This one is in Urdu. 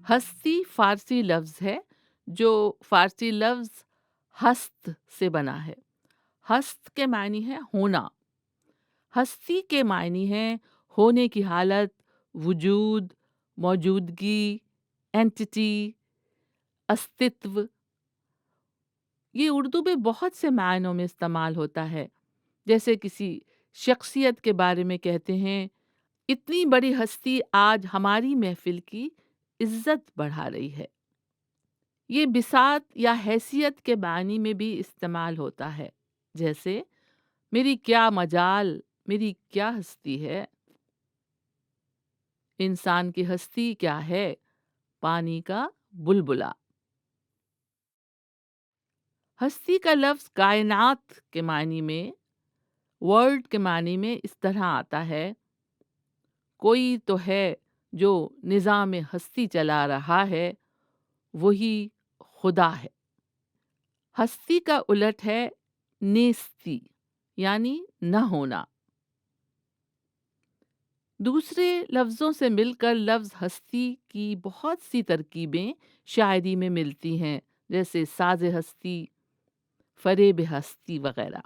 ہستی فارسی لفظ ہے جو فارسی لفظ ہست سے بنا ہے۔ ہست کے معنی ہے ہونا، ہستی کے معنی ہے ہونے کی حالت، وجود، موجودگی، اینٹی، استتو۔ یہ اردو میں بہت سے معنوں میں استعمال ہوتا ہے، جیسے کسی شخصیت کے بارے میں کہتے ہیں اتنی بڑی ہستی آج ہماری محفل کی عزت بڑھا رہی ہے۔ یہ بساط یا حیثیت کے معنی میں بھی استعمال ہوتا ہے، جیسے میری کیا مجال، میری کیا ہستی ہے۔ انسان کی ہستی کیا ہے؟ پانی کا بلبلا۔ ہستی کا لفظ کائنات کے معنی میں، ورلڈ کے معنی میں اس طرح آتا ہے، کوئی تو ہے جو نظام ہستی چلا رہا ہے، وہی خدا ہے۔ ہستی کا الٹ ہے نیستی، یعنی نہ ہونا۔ دوسرے لفظوں سے مل کر لفظ ہستی کی بہت سی ترکیبیں شاعری میں ملتی ہیں، جیسے ساز ہستی، فریب ہستی وغیرہ۔